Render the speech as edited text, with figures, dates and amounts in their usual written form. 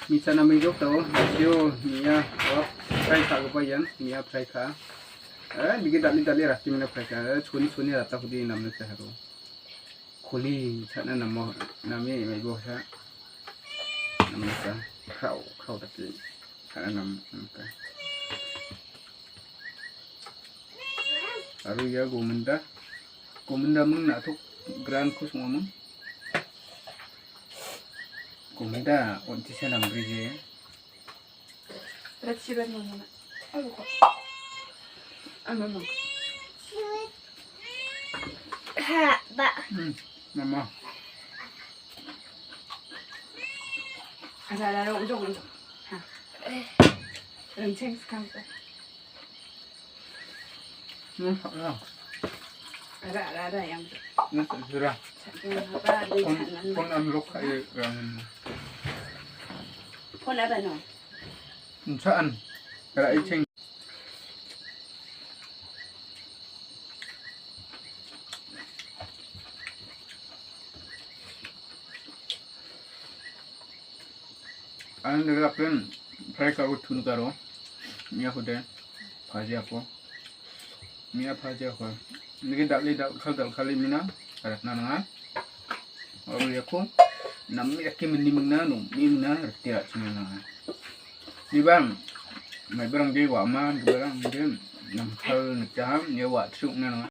Misalnya minggu tahu, dia mia fry kah apa yang mia fry kah? Dikit dali rati mana fry kah? Suni rata kudi namanya seharu. Kuli sana nami mego sa namanya kau tapi sana namanya. Baru ya gomenda mung nak tu grand kus ngomong. Gomenda onti sana beri. Berarti siapa yang mana? Oh kok. Mama. Ha, ba. Mama. Ada ujung. Ha. Renceng sekarang. Salah. Ada yang. Sudah. Apa di sana? Pon amlok kayak Pon apa no? saan. Kalau icing. An nerapkan mereka utun karo, mia kuda, faji aku, mia faji aku. Ini dak kali mina, karat nana, orang aku, namanya yakin menimangna, menimangna, tidak cuma nana. Di bang, mai barang dia wama, barang dia, nam hal nak jaham, dia wat suk nana.